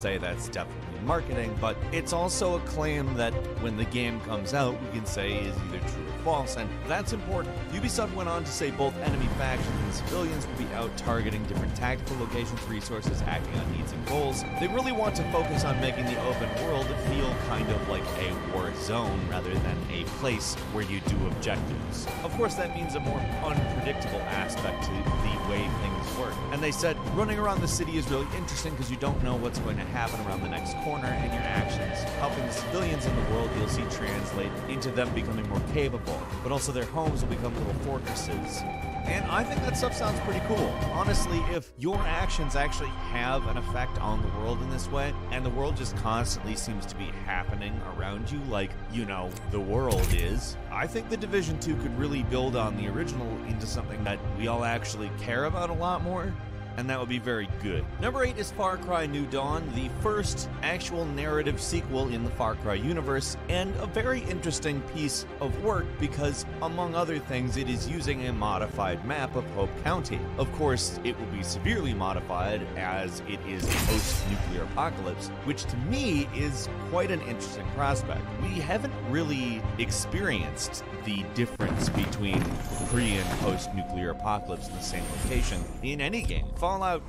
say that's definitely marketing, but it's also a claim that when the game comes out, we can say is either true or false, and that's important. Ubisoft went on to say both enemy factions and civilians will be out targeting different tactical locations, resources, acting on needs and goals. They really want to focus on making the open world feel kind of like a war zone rather than a place where you do objectives. Of course, that means a more unpredictable aspect to the way things work. And they said running around the city is really interesting because you don't know what's going to happen around the next corner, and your actions helping the civilians in the world you'll see translate into them becoming more capable, but also their homes will become little fortresses. And I think that stuff sounds pretty cool. Honestly, if your actions actually have an effect on the world in this way, and the world just constantly seems to be happening around you like, you know, the world is, I think The Division 2 could really build on the original into something that we all actually care about a lot more. And that would be very good. Number 8 is Far Cry New Dawn, the first actual narrative sequel in the Far Cry universe, and a very interesting piece of work because, among other things, it is using a modified map of Hope County. Of course, it will be severely modified as it is post-nuclear apocalypse, which to me is quite an interesting prospect. We haven't really experienced the difference between pre- and post-nuclear apocalypse in the same location in any game. Fallout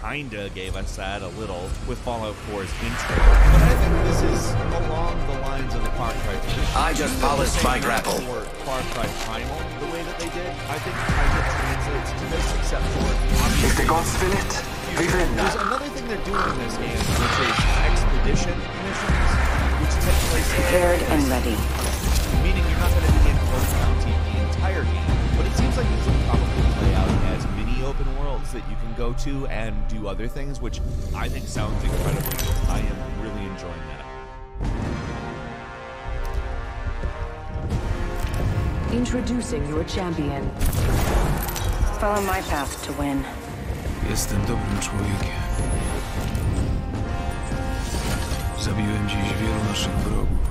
kinda gave us that a little with Fallout 4's intro, but I think this is along the lines of the Far Cry tradition. I just polished my grapple. For Far Cry Primal, the way that they did, I think kind of translates to this, except for If the gods will it, we win. there's another thing they're doing in this game, which is expedition missions, which take place Prepared and ready. meaning you're not going to be in Hope County the entire game, but it seems like these will probably play out as mini open worlds that you can go to and do other things, which I think sounds incredible. I am really enjoying that. Introducing your champion. Follow my path to win. Jestem dobrym człowiekiem. Zabiłem dziś wielu naszych wrogów.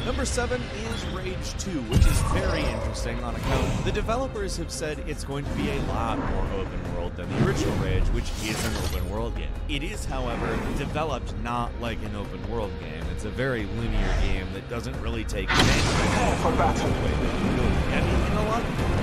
Number 7 is Rage 2, which is very interesting on account. The developers have said it's going to be a lot more open world than the original Rage, which is an open world game. It is, however, developed not like an open world game. It's a very linear game that doesn't really take advantage of the way that you do it. I mean, in a lot of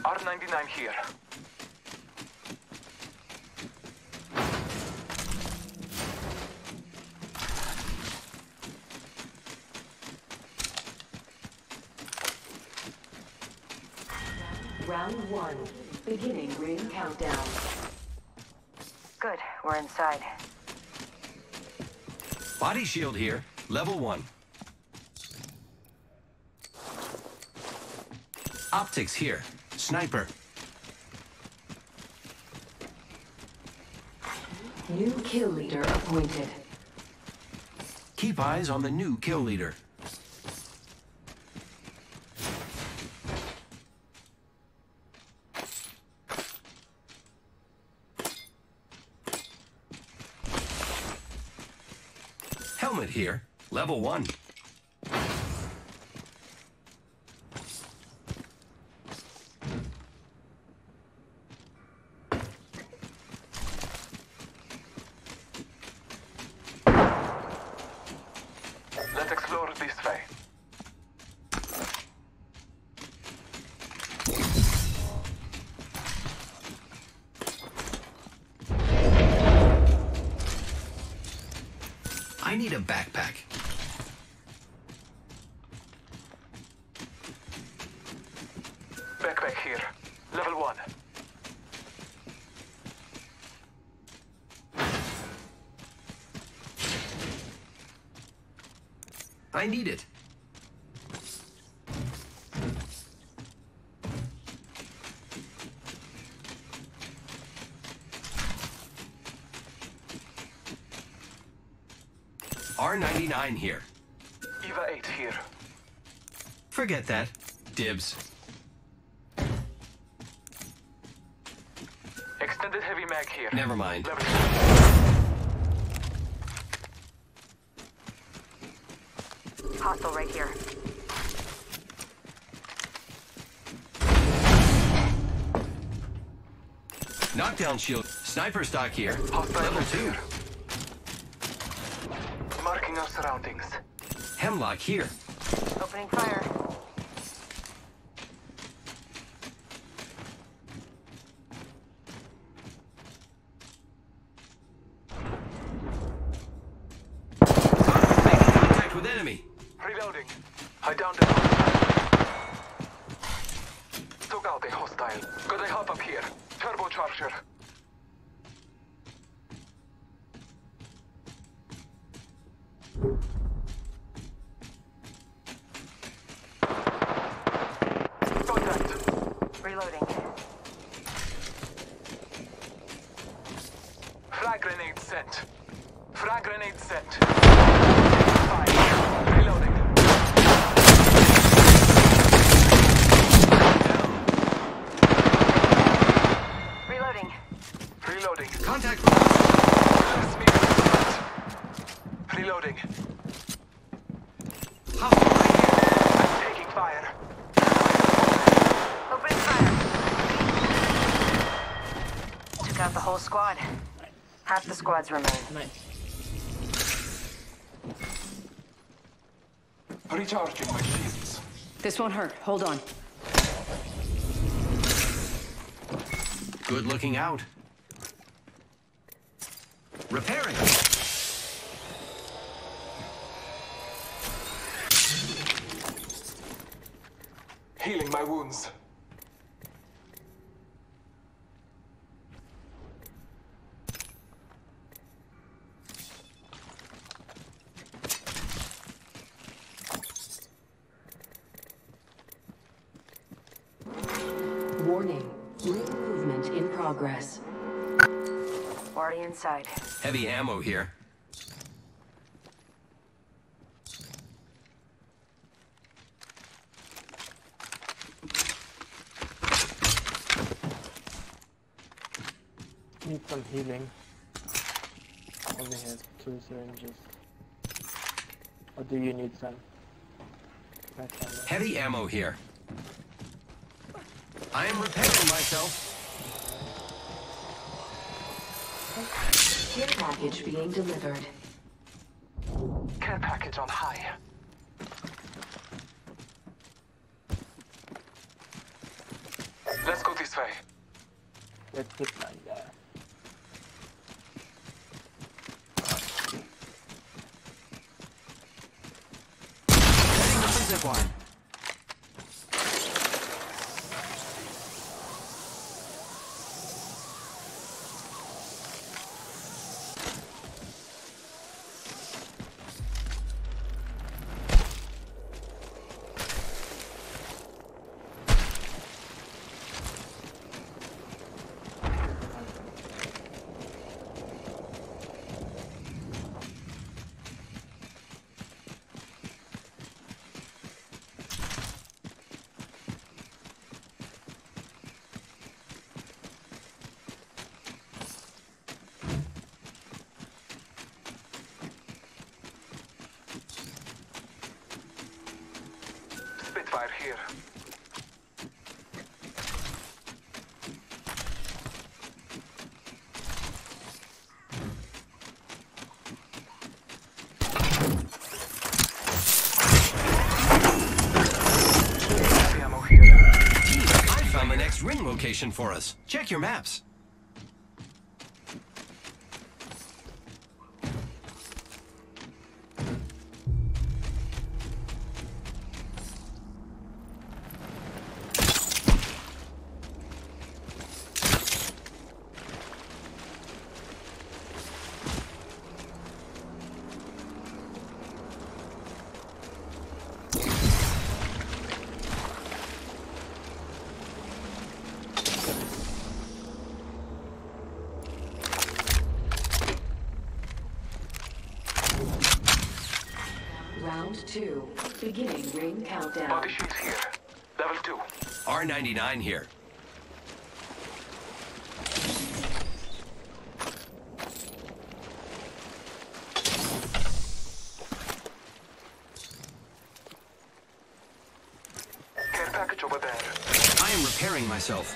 R99 here. Round 1. Beginning ring countdown. Good, we're inside. Body shield here, level 1. Optics here, sniper. New kill leader appointed. Keep eyes on the new kill leader. Helmet here, level 1. Let's explore this way. I need a backpack. Backpack here. Level 1. I need it. R99 here. Eva 8 here. Forget that. Dibs. Extended heavy mag here. Never mind. Level Hostile right here. Knockdown shield. Sniper stock here. hostile Level right 2. here. Marking our surroundings. Hemlock here. Opening fire. Making contact with enemy. Reloading. I downed a hostile. Took out a hostile. Got a hop up here. Turbocharger. Contact. Reloading. Frag grenade sent. Frag grenade sent. Fire. Reloading. Reloading. Reloading. Contact. Bless me with that. Reloading. Hostile right here. I'm taking fire. Opening fire. Took out the whole squad. Half the squads remain. Recharging my shields. This won't hurt. Hold on. Good looking out. Repairing. Healing my wounds. Warning. Ring movement in progress. Already inside. Heavy ammo here. Need some healing. Only have 2 syringes. Or do you need some? Heavy ammo here. I am repairing myself. Care package being delivered. Care package on high. Let's go this way. Let's get like that. Heading up the zip line. Spitfire here. Heavy ammo here. I found the next ring location for us. Check your maps. Round 2. Beginning ring countdown. Body shields here. Level 2. R99 here. Care package over there. I am repairing myself.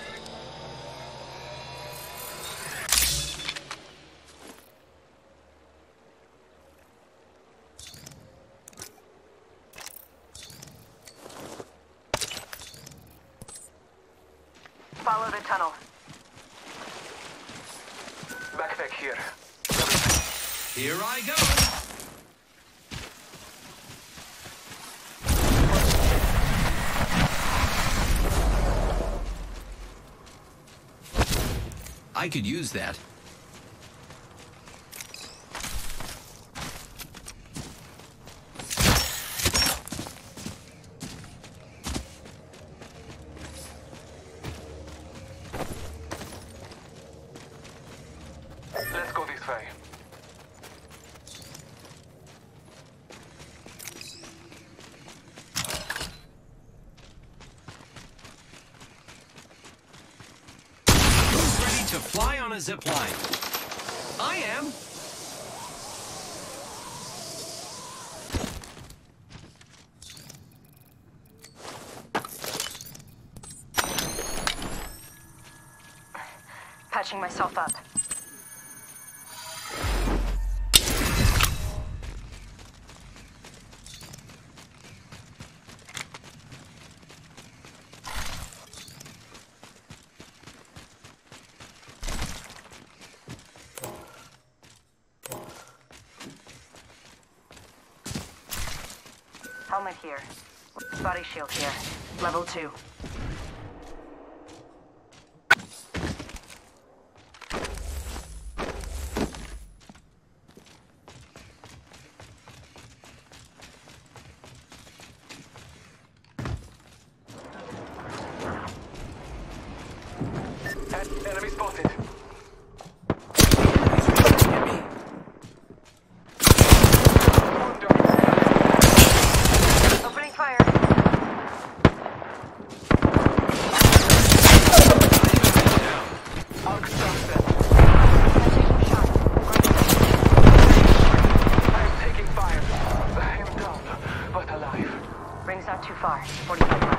Follow the tunnel. Backpack here. Here I go. I could use that. Let's go this way. Who's ready to fly on a zip line? I am. Patching myself up. Helmet here. Body shield here. Level 2. Enemy spotted. Opening fire. Arc stops them. Shot. I am taking fire. I am down, but alive. Ring's not too far. 45 left.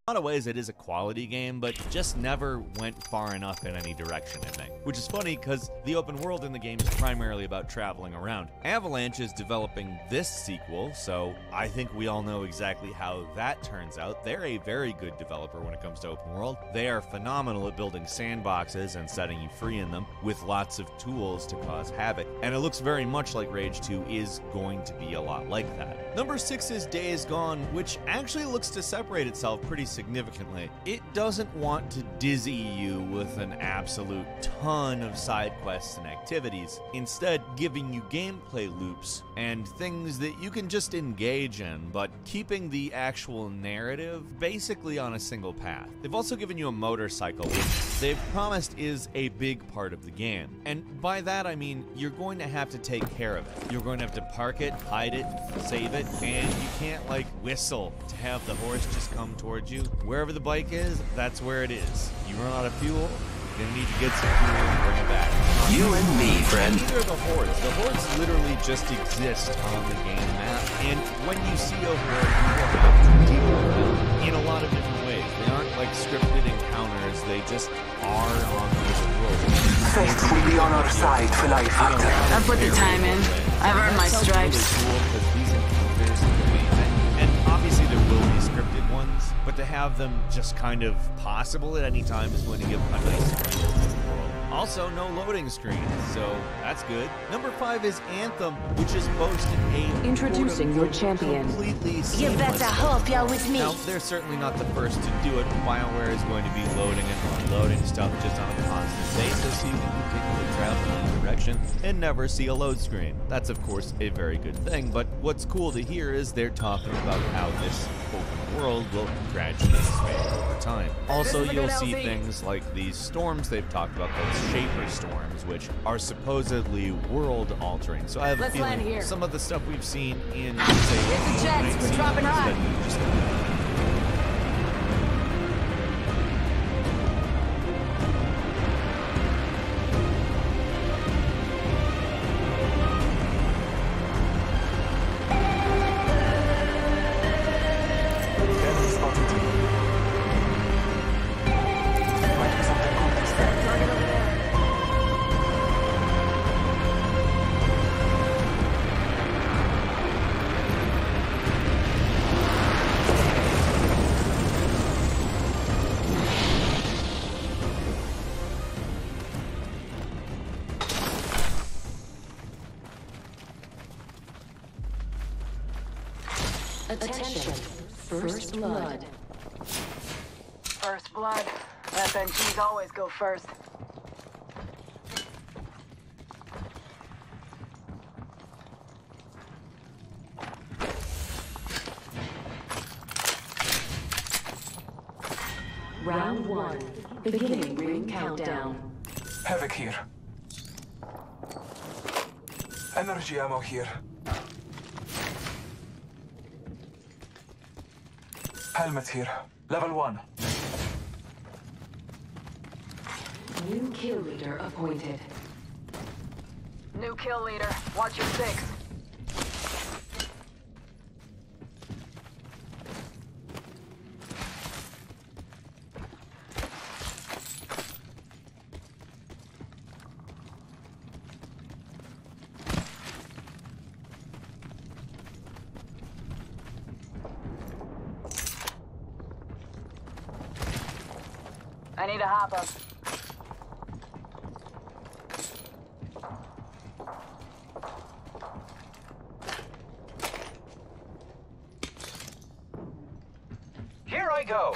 In a lot of ways, it is a quality game, but just never went far enough in any direction, I think. Which is funny, because the open world in the game is primarily about traveling around. Avalanche is developing this sequel, so I think we all know exactly how that turns out. They're a very good developer when it comes to open world. They are phenomenal at building sandboxes and setting you free in them, with lots of tools to cause havoc. And it looks very much like Rage 2 is going to be a lot like that. Number 6 is Days Gone, which actually looks to separate itself pretty significantly. It doesn't want to dizzy you with an absolute ton of side quests and activities, instead giving you gameplay loops and things that you can just engage in, but keeping the actual narrative basically on a single path. They've also given you a motorcycle, which they've promised is a big part of the game. And by that I mean you're going to have to take care of it. You're going to have to park it, hide it, save it, and you can't like whistle to have the horse just come towards you. Wherever the bike is, that's where it is. You run out of fuel, you're gonna need to get some fuel and bring it back. You and me, friend. Neither are the hordes. The hordes literally just exist on the game map, and when you see a horde, you will have to deal with them in a lot of different ways. They aren't like scripted encounters, they just are on this world. Fate will be on our side for life after. I've put the time in. I've earned my stripes. And obviously there will be scripted ones, but to have them just kind of possible at any time is going to give a nice feel to the world. Also, no loading screens, so that's good. Number 5 is Anthem, which is boasting a Introducing your champion. completely You seamless better hope you're with me. Now, they're certainly not the first to do it. BioWare is going to be loading and unloading stuff just on a constant basis, so you can continue to travel in any direction and never see a load screen. That's, of course, a very good thing, but what's cool to hear is they're talking about how this open world will gradually expand over time. Also, you'll see things like these storms they've talked about, those Shaper storms, which are supposedly world-altering. So I have a feeling some of the stuff we've seen in, say, Jets, we're dropping high. Enemy spotted. Might be something cool this time. Attention. First blood. First blood. FNGs always go first. Round 1. Beginning ring countdown. Havoc here. Energy ammo here. Helmet here. Level 1. New kill leader appointed. New kill leader. Watch your 6. I need a hop up. Here I go.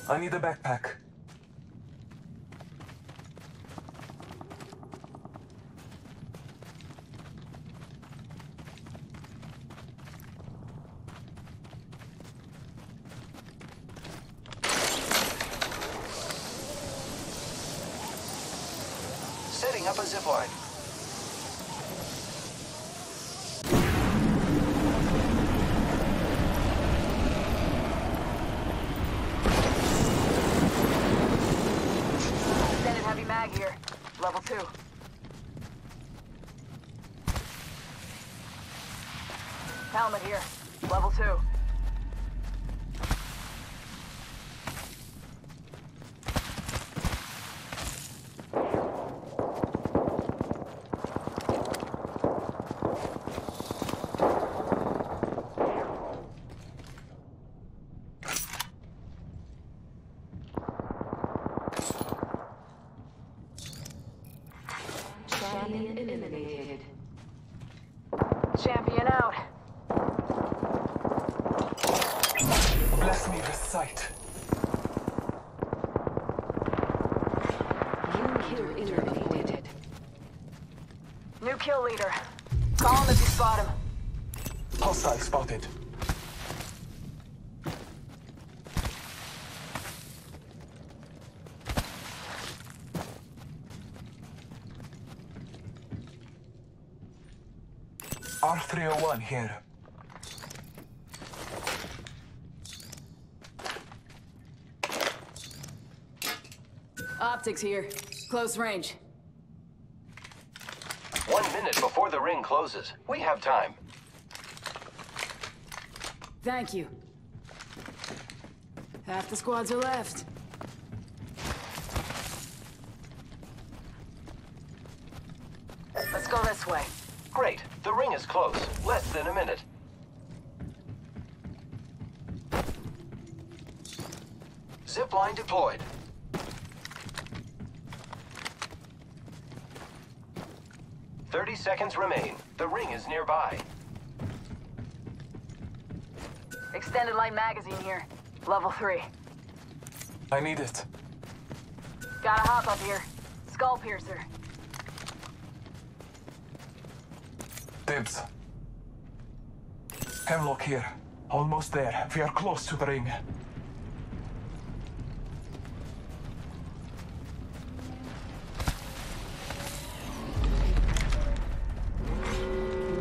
I need a backpack. Setting up a zipline. Extended heavy mag here. Level 2. Helmet here. Level 2. Champion eliminated. Champion out. Bless me with sight. New kill eliminated. New kill leader. Call him if you spot him. Hostile spotted. R301 here. Optics here. Close range. 1 minute before the ring closes. We have time. Thank you. Half the squads are left. Let's go this way. Great. The ring is close. Less than a minute. Zipline deployed. "30 seconds remain. The ring is nearby." Extended light magazine here. Level 3. I need it. Gotta hop up here. Skull piercer. Dibs. Hemlock here. Almost there. We are close to the ring.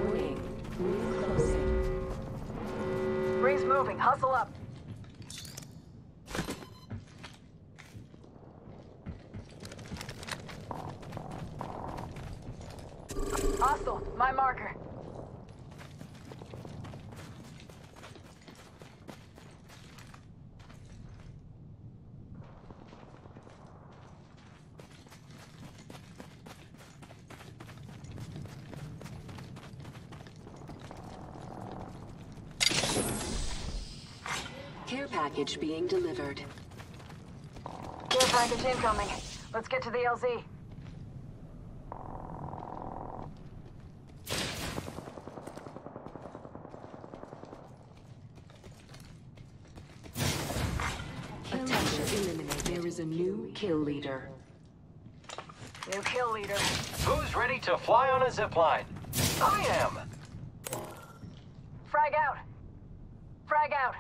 Warning. Ring closing. Ring's moving. Hustle up. Hostile. My marker. Care package being delivered. Care package incoming. Let's get to the LZ. Attention eliminated. There is a new kill leader. New kill leader. Who's ready to fly on a zipline? I am. Frag out. Frag out.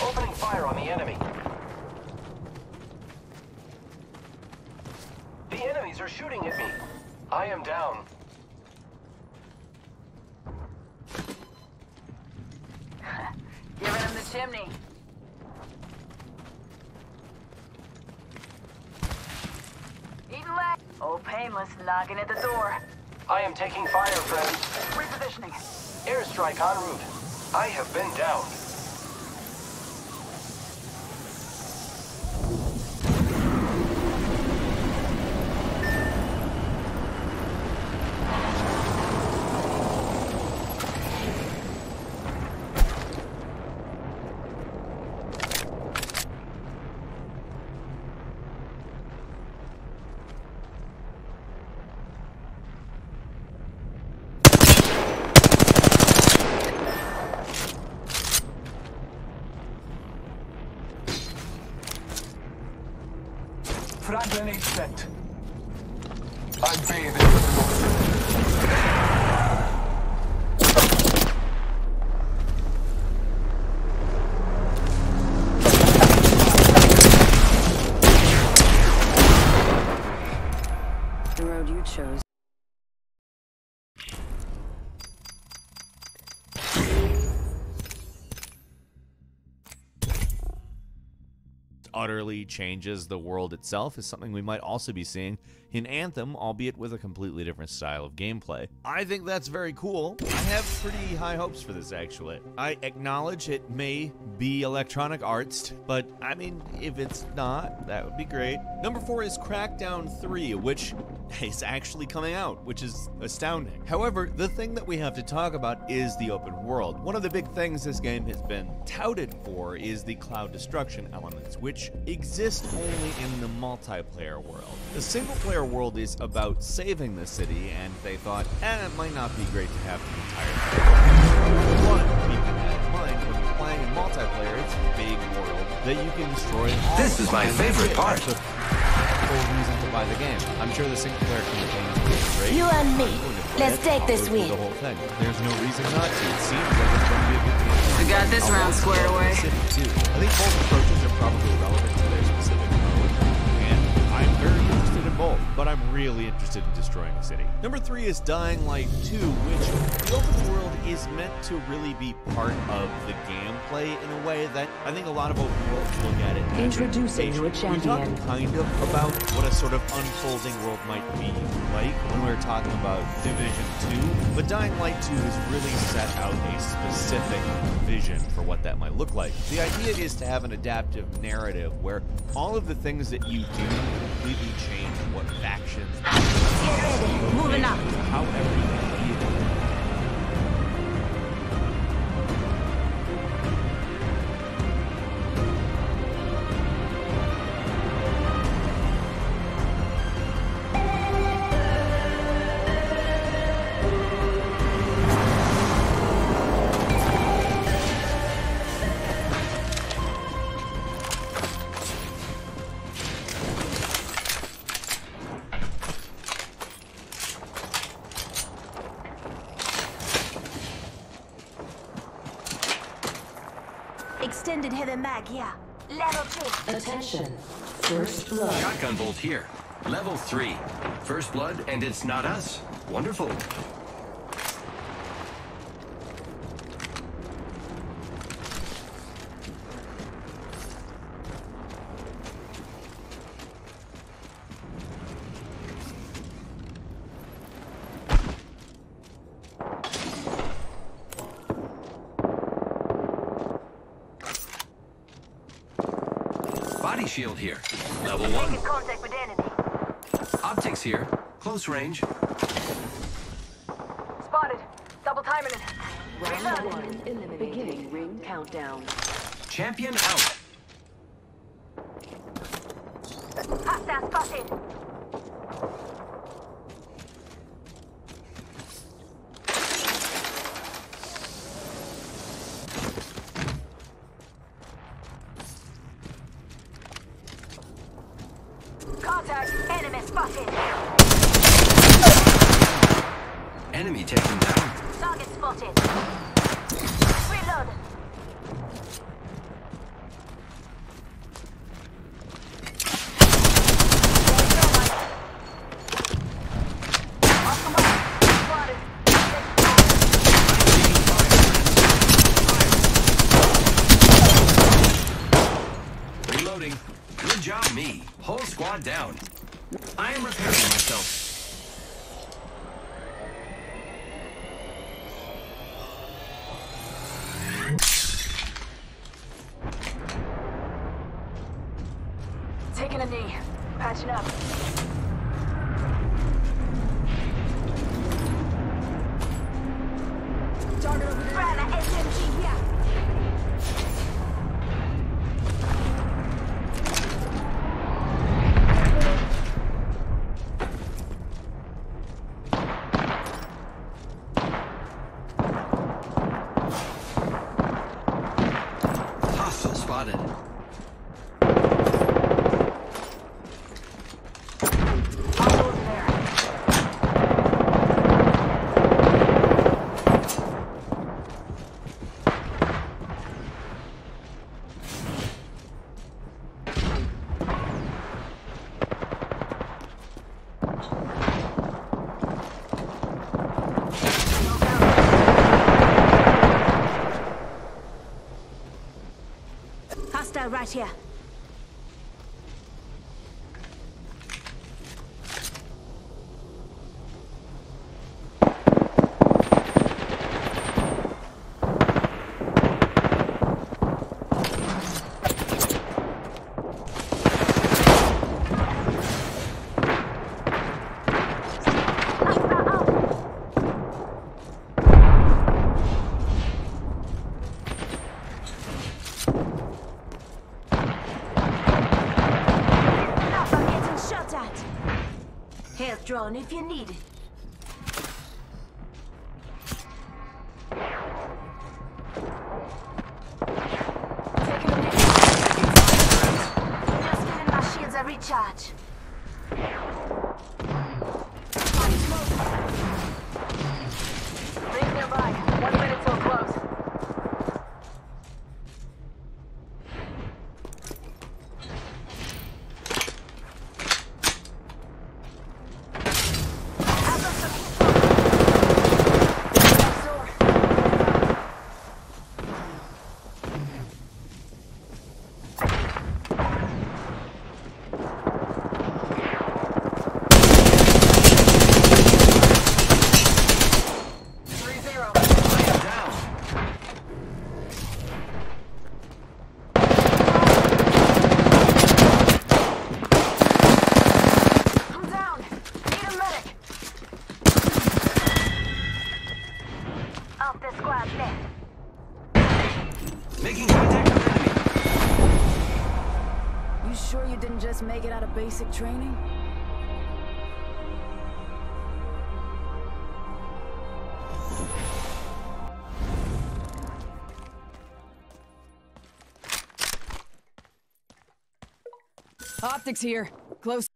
Opening fire on the enemy. The enemies are shooting at me. I am down. Giving him the chimney. Eating leg. Oh, painless knocking at the door. I am taking fire, friends. Repositioning. Airstrike en route. I have been down. Frag grenade set. I'm bathed in the The road you chose. Utterly changes the world itself is something we might also be seeing in Anthem, albeit with a completely different style of gameplay. I think that's very cool. I have pretty high hopes for this, actually. I acknowledge it may be Electronic Arts, but I mean, if it's not, that would be great. Number 4 is Crackdown 3, which is actually coming out, which is astounding. However, the thing that we have to talk about is the open world. One of the big things this game has been touted for is the cloud destruction elements, which exist only in the multiplayer world. The single player world is about saving the city, and they thought, it might not be great to have the entire thing. But keeping that in mind, when you're playing in multiplayer, it's a big world that you can destroy. This is my favorite part. That's the whole reason to buy the game. I'm sure the single player campaign is great. You and me. Let's I'll take this go through win. the whole thing. There's no reason not to. It seems like it's going to be a good game. We got this round squared away. I think both approaches are probably relevant to their specific mode, and I'm very interested in both, but I'm really interested in destroying a city. Number 3 is Dying Light 2, which the open world is meant to really be part of the gameplay in a way that I think a lot of open worlds look at it as Introducing a your We champion. talked kind of about what a sort of unfolding world might be like when we were talking about Division 2, but Dying Light 2 has really set out a specific vision for what that might look like. The idea is to have an adaptive narrative where all of the things that you do completely change what factions Get ready. Moving up. how everything feels. extended heavy mag here. Level 2. Attention. First blood. Shotgun bolt here. Level 3. First blood, and it's not us. Wonderful. Body shield here. Level 1. Making contact with enemy. Optics here. Close range. Spotted. Double timing it. Round 1 eliminated. Beginning ring countdown. Champion out. Hostile spotted. Contact. Enemy spotted. Enemy taken down. Target spotted. Reload. Reloading. Good job, me. Whole squad down. I am repairing myself. Taking a knee. Patching up. Target over there. Grab an SMG here. Hostile spotted. Hostile over there. Hostile right here. Health drone if you need it. Taking a knee. Just giving my shields a recharge. Rings nearby. 1 minute till close. Making contact with enemy. You sure you didn't just make it out of basic training? Optics here. Close.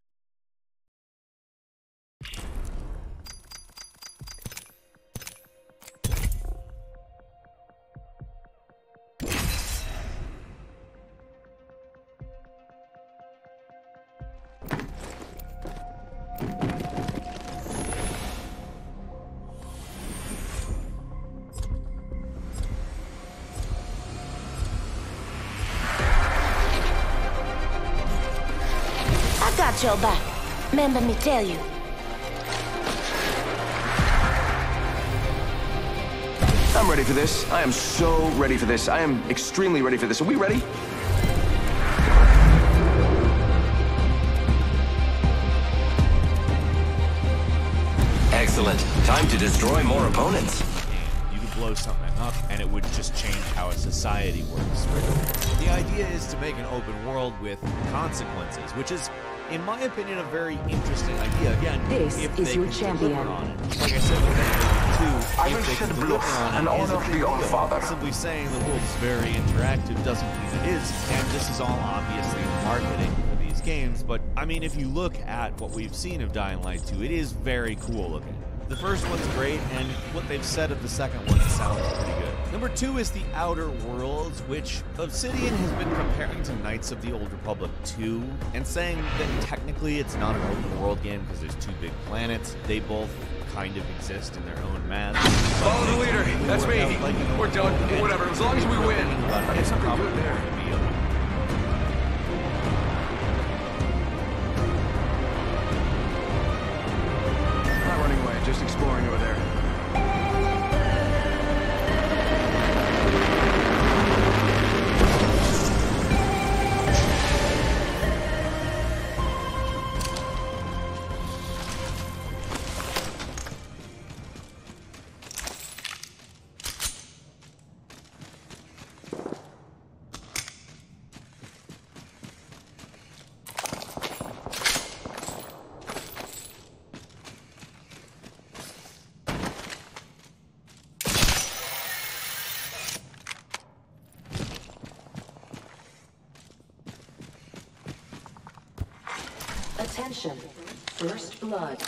Got your back. Remember me tell you. I'm ready for this. I am so ready for this. I am extremely ready for this. Are we ready? Excellent. Time to destroy more opponents. You could blow something up and it would just change how a society works. The idea is to make an open world with consequences, which is, in my opinion, a very interesting idea. Again, This if is they your can champion. deliver on it. Like I said with Destiny 2, I will if they shed can blood deliver on and it, is honor a for big your deal. father. Simply saying the world is very interactive doesn't mean it is, and this is all obviously marketing for these games, but I mean, if you look at what we've seen of Dying Light 2, it is very cool looking. The first one's great, and what they've said of the second one sounds pretty good. Number 2 is the Outer Worlds, which Obsidian has been comparing to Knights of the Old Republic 2, and saying that technically it's not an open world game because there's 2 big planets. They both kind of exist in their own maps. Follow the leader. That's me. We're done. Whatever. As long as we win. I guess something good there. Not running away. Just exploring over there. Attention. First blood.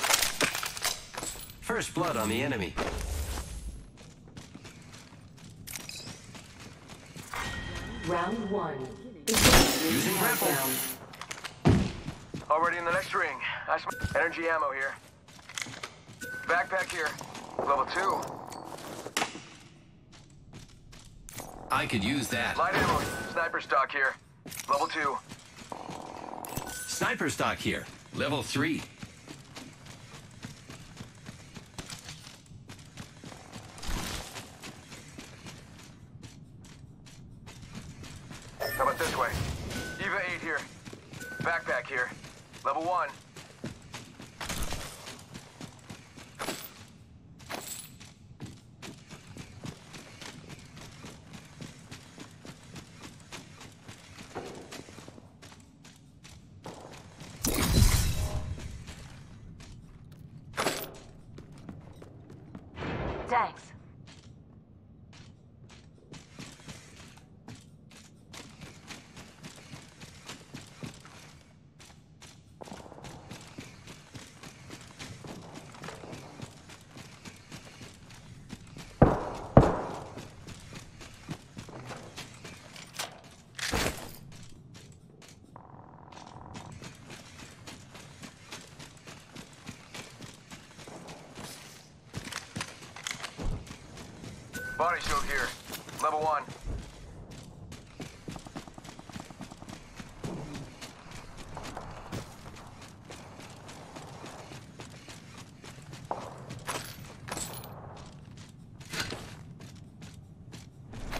First blood on the enemy. Round 1. Using grapple. Already in the next ring. Nice energy ammo here. Backpack here. Level 2. I could use that. Light ammo. Sniper stock here. Level 2. Sniper stock here. Level 3. How about this way? Eva 8 here. Backpack here. Level 1. Thanks. Body shield here. Level 1.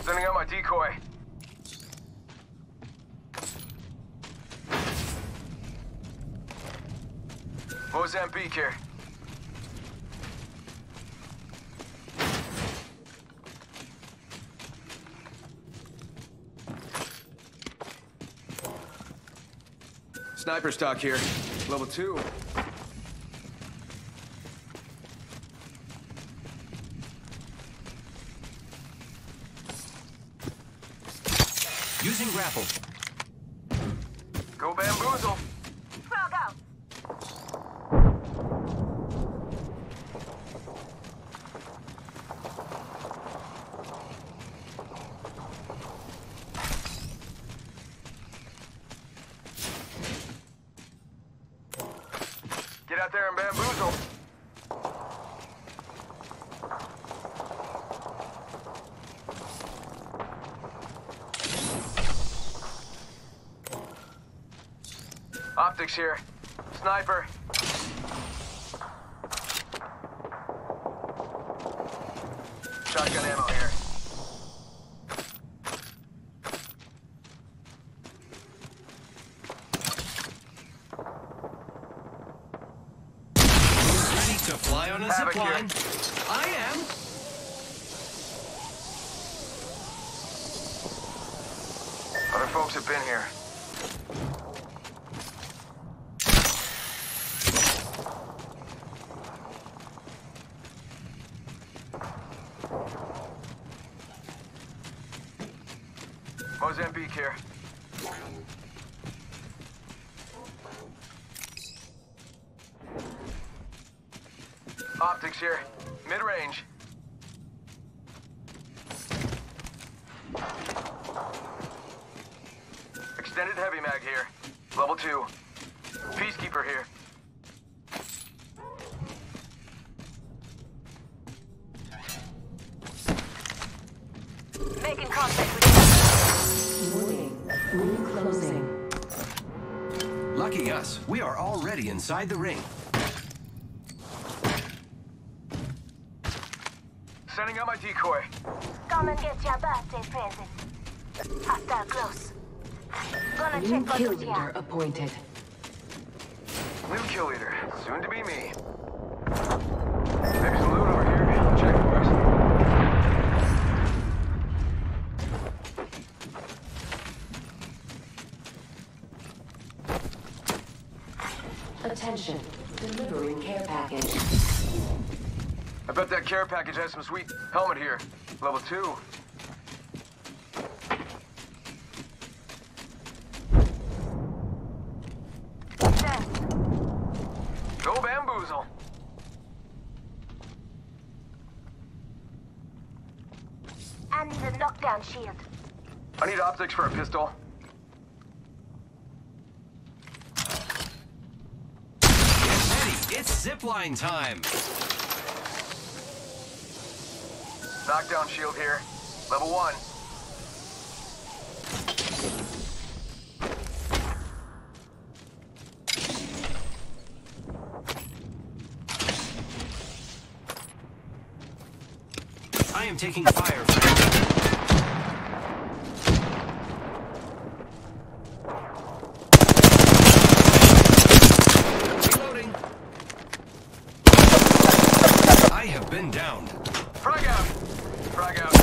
Sending out my decoy. Mozambique here. Sniper stock here. Level 2. Using grapple. Go bamboozle. Frog out. Get out there and bamboozle. Optics here. Sniper. Shotgun ammo here. Ready to fly on a Havoc here. zipline? I am. Other folks have been here. Mozambique here. Optics here. Mid-range. Extended heavy mag here. Level 2. Peacekeeper here. Making contact with Warning. Ring closing. Lucky us, we are already inside the ring. Sending out my decoy. Come and get your birthday present. Hostile close. Gonna New check kill on leader you. appointed. New kill leader. Soon to be me. Maybe some loot over here. I'll check for us. Attention. Delivering care package. I bet that care package has some sweet helmet here. Level 2. Go bamboozle. I need a knockdown shield. I need optics for a pistol. Get ready, it's zipline time. Knockdown shield here. Level 1. I am taking fire. Reloading. I have been downed. Frag out. Frag out.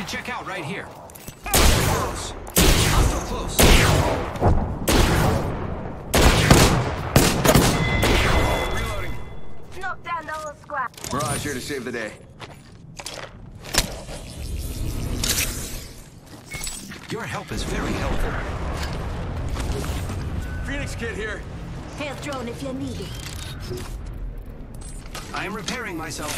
Check out right here. Close. Hostile close. Reloading. Knock down the whole squad. Mirage here to save the day. Your help is very helpful. Phoenix kid here. Health drone if you need it. I am repairing myself.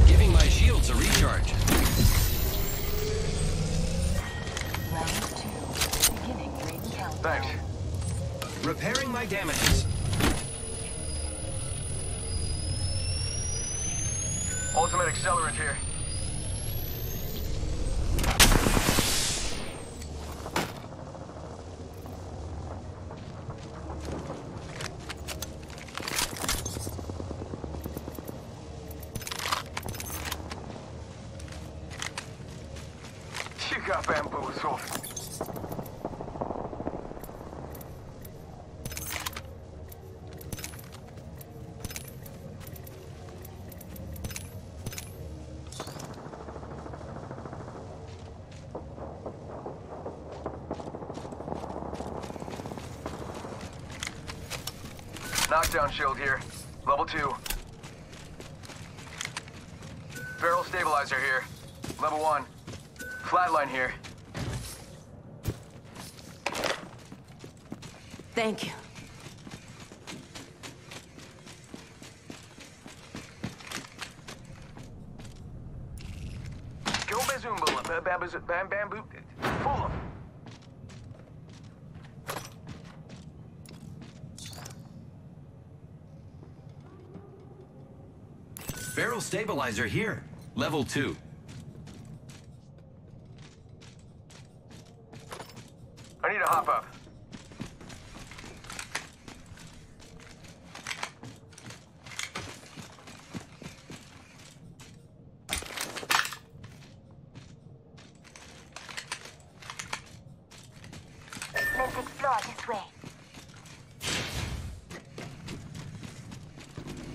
Giving my shields a recharge. Thanks. Repairing my damages. Ultimate accelerant here. You got bamboozled. Knockdown shield here. Level 2. Barrel stabilizer here. Level 1. Flatline here. Thank you. bamboo. Fool him. Barrel stabilizer here. Level 2. I need to hop up. Let's explore this way.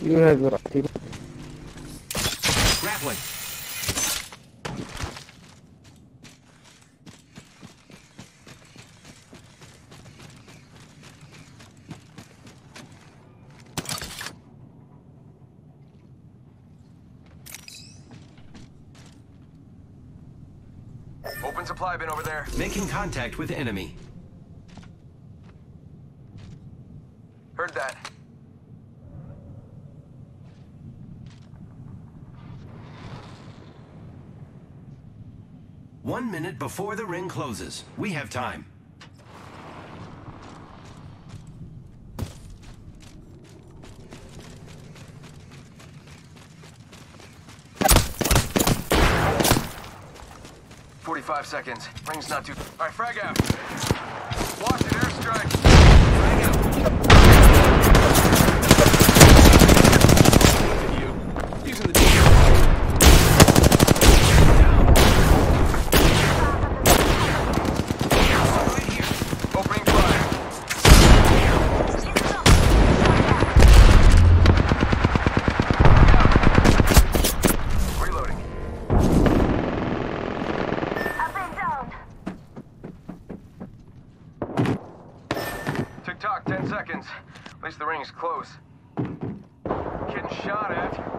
You have the right people. Grappling. Open supply bin over there. Making contact with enemy. Heard that. One minute before the ring closes. We have time. "45 seconds. Ring's not too... All right, frag out. Watch it, airstrike. Frag out. You. Using the Right here. Opening fire. Reloading. I've been downed. Tick-tock, 10 seconds. At least the ring's close. Getting shot at.